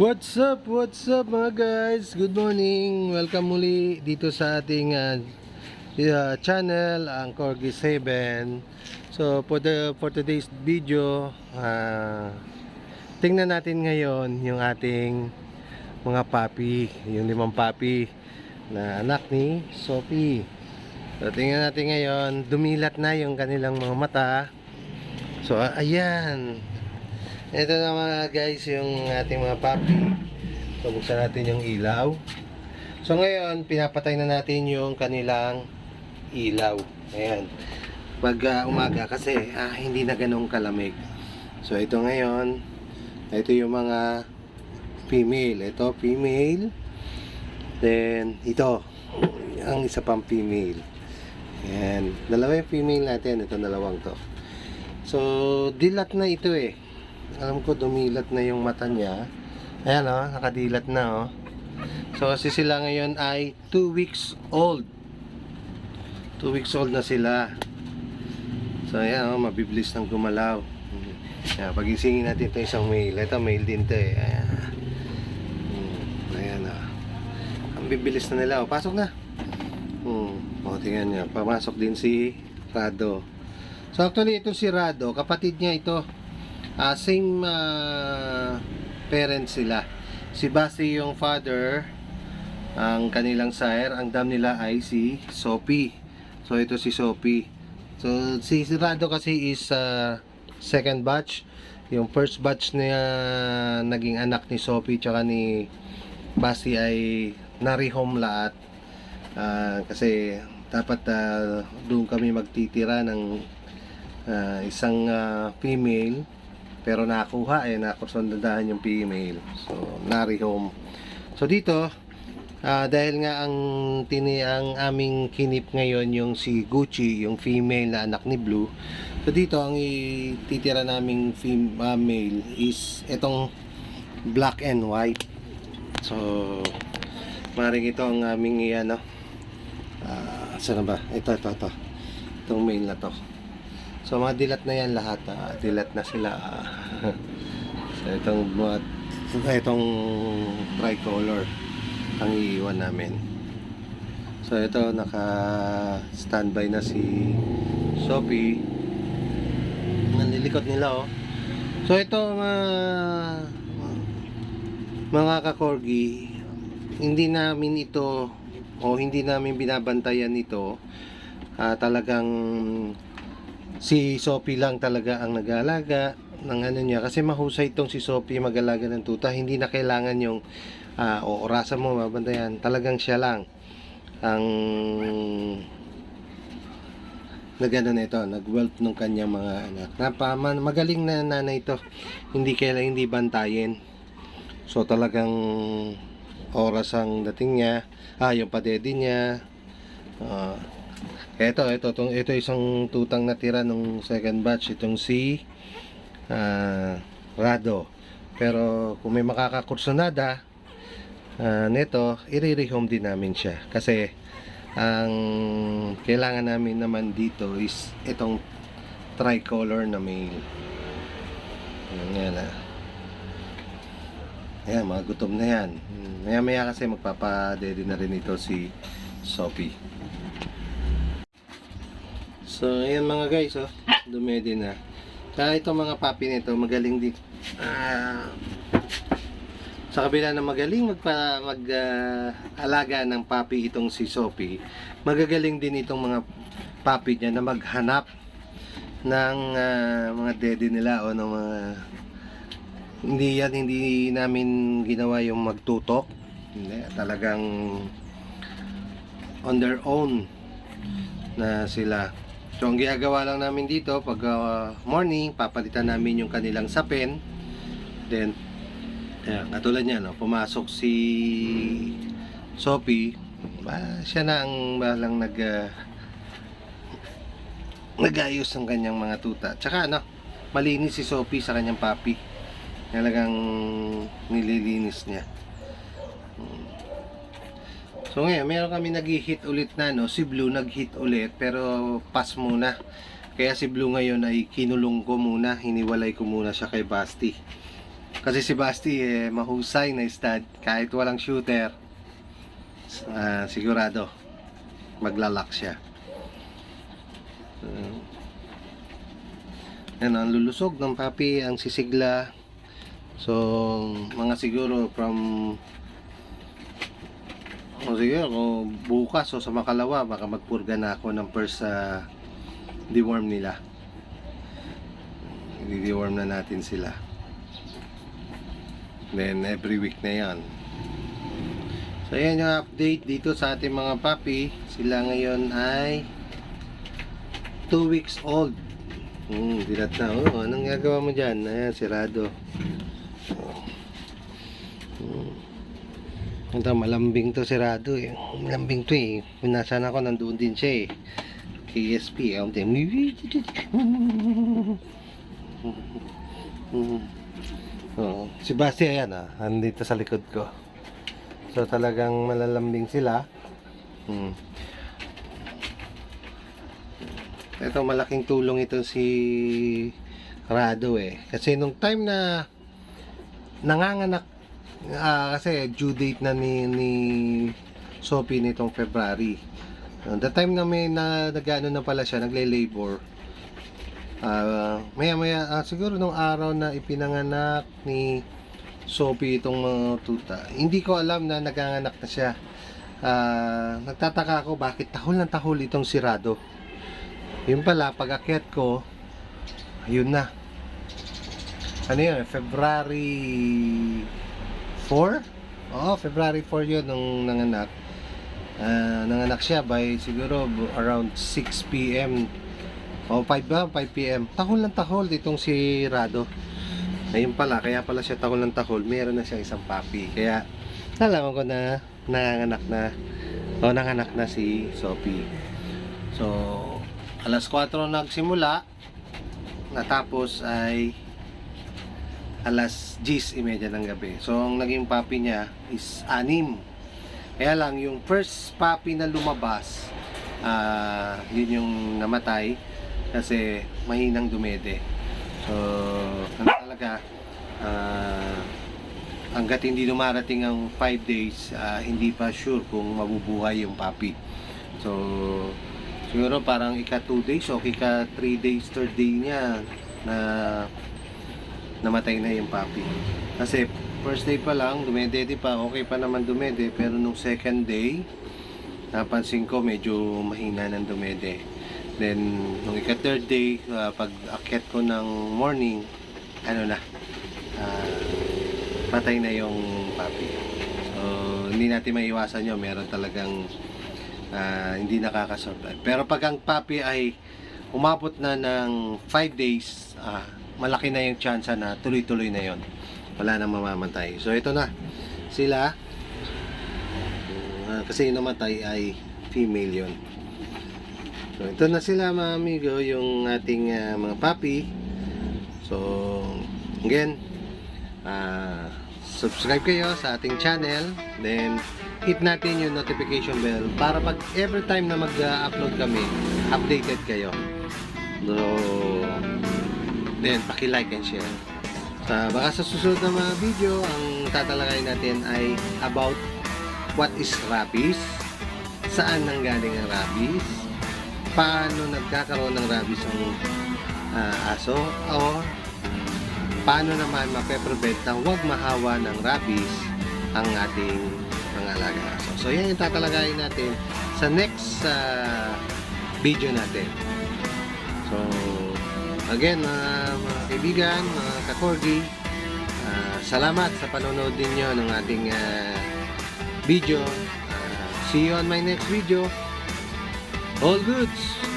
What's up mga guys? Good morning. Welcome muli dito sa ating channel, ang Corgi 7. So for today's video, tingnan natin ngayon yung ating mga puppy, yung 5 puppy na anak ni Sophie. So tingnan natin ngayon, dumilat na yung kanilang mga mata. So ayan. Ito na mga guys yung ating mga puppy. So buksan natin yung ilaw. So ngayon pinapatay na natin yung kanilang ilaw. Ayan. Pag umaga kasi hindi na ganong kalamig. So ito ngayon, ito yung mga female. Ito female. Then ito ang isa pang female. Ayan. Dalawa yung female natin. Ito dalawang to. So dilat na ito eh. Alam ko dumilat na yung mata niya. Ayan o, nakadilat na o. So kasi sila ngayon ay 2 weeks old. 2 weeks old na sila. So ayan o, mabiblis ng gumalaw. Ayan, pagisingin natin ito isang male. Ito male din ito eh. Ayan. Ayan o. Ang bibilis na nila o. Pasok na. O tingnan nyo. Pamasok din si Rado. So actually ito si Rado, kapatid niya ito. Same parents sila. Si Basti yung father, ang kanilang sire, ang dam nila ay si Sophie. So ito si Sophie. So si Rado kasi is second batch. Yung first batch na naging anak ni Sophie tsaka ni Basti ay na-rehome lahat. Kasi dapat doon kami magtitira ng isang female. Pero nakuha nakusundadahan yung female. So, na-rehome. So, dito, dahil nga ang aming kinip ngayon yung si Gucci, yung female na anak ni Blue. So, dito, ang ititira naming male is itong black and white. So, maring ito ang aming saan ba? Ito. Itong male na to. So mga dilat na yan lahat, dilat na sila. So itong tricolor ang iiwan namin. So ito naka standby na si Sophie. Nalilikot nila oh. So ito mga ka-corgi, hindi namin ito hindi namin binabantayan ito. Talagang si Sophie lang talaga ang nag-aalaga ng niya kasi mahusay itong si Sophie mag-alaga ng tuta. Hindi na kailangan yung orasan mo mabantayan, talagang siya lang ang nag-wealth ng kanyang mga anak. Magaling na nanay ito, hindi bantayin. So talagang oras ang dating niya, yung padede niya. Ito isang tutang natira nung second batch, itong si Rado. Pero kung may makakakursunada nito, i-rehome din namin siya. Kasi ang kailangan namin naman dito is itong tricolor na male. Ayan Ayan, mga gutom na yan. Maya kasi magpapadede na rin ito si Sophie. So, ayan mga guys, dumede na. Kaya itong mga puppy nito, magaling din. Sa kabila na magaling mag-alaga ng puppy itong si Sophie, magagaling din itong mga puppy niya na maghanap ng mga dede nila o ng mga... Hindi namin ginawa yung magtutok. Hindi, talagang on their own na sila. So ang ginagawa lang namin dito pag morning, papalitan namin yung kanilang sapin. Then katulad niya pumasok si Sophie, siya na ang balang nag-ayos ng kanyang mga tuta. Tsaka malinis si Sophie sa kanyang puppy. Talagang nililinis niya. So ngayon, meron kami nag-hit ulit na si Blue nag-hit ulit pero pass muna. Kaya si Blue ngayon ay kinulong ko muna, hiniwalay ko muna siya kay Basti. Kasi si Basti mahusay na stud. Kahit walang shooter, sigurado maglalak siya. Yan, ang lulusog ng papi, ang sisigla. So, mga siguro from siguro kung bukas o sa makalawa, baka magpurga na ako ng first deworm nila. I-deworm na natin sila. Then every week na yan. So ayan yung update dito sa ating mga puppy. Sila ngayon ay 2 weeks old. Dilat na. Anong gagawa mo dyan? Ayan, sirado. Ito, malambing to, sirado eh. Malambing to eh. Nasaan ako, nandoon din siya eh. KSP. Si Basti ayan andito sa likod ko. So talagang malalambing sila. Ito, malaking tulong ito si Rado eh. Kasi nung time na nanganganak, kasi due date na ni Sophie nitong February. The time na may nagano na pala siya, nagle-labor. Maya siguro nung araw na ipinanganak ni Sophie itong mga tuta, hindi ko alam na naganganak na siya. Nagtataka ako bakit tahol ng tahol itong sirado. Yun pala, pag akyat ko, yun na. Ano yun? February 4? Oo, February 4 yun nung nanganak. Nanganak siya by siguro around 6 p.m. O 5 p.m. Tahol ng tahol itong si Rado. Ayun pala, kaya pala siya tahol ng tahol. Meron na siya isang puppy. Kaya nalaman ko na nanganak na si Sophie. So, alas 4 nagsimula. Natapos ay alas 10:30 ng gabi. So, ang naging puppy niya is 6. Kaya lang, yung first puppy na lumabas, yun yung namatay kasi mahinang dumede. So, talaga, hanggat hindi dumarating ang 5 days, hindi pa sure kung mabubuhay yung puppy. So, siguro parang ika 2 days o ika 3 days, 3rd day niya na namatay na yung puppy. Kasi first day pa lang, dumedede pa, okay pa naman dumede. Pero nung second day, napansin ko medyo mahina ng dumede. Then, nung ika 3rd day, pag akyat ko ng morning, patay na yung puppy. So, hindi natin maiwasan yun. Meron talagang hindi nakakasurvive. Pero pag ang puppy ay umabot na ng 5 days, malaki na yung chance na tuloy-tuloy na yon. Wala nang mamamatay. So ito na sila. Kasi yung namatay ay female yon. So ito na sila mga amigo, yung ating mga puppy. So again, subscribe kayo sa ating channel. Then hit natin yung notification bell para pag every time na mag-upload kami, updated kayo. So, then paki-like and share. Baka sa susunod na mga video, ang tatalakayin natin ay about what is rabies, saan nanggaling ang rabies, paano nagkakaroon ng rabies ang aso, o paano naman mape-prevent na huwag mahawa ng rabies ang ating mga alaga aso. So yan yung tatalakayin natin sa next video natin. So again, mga kaibigan, mga kakorgi, salamat sa panonood ninyo ng ating video. See you on my next video. All goods!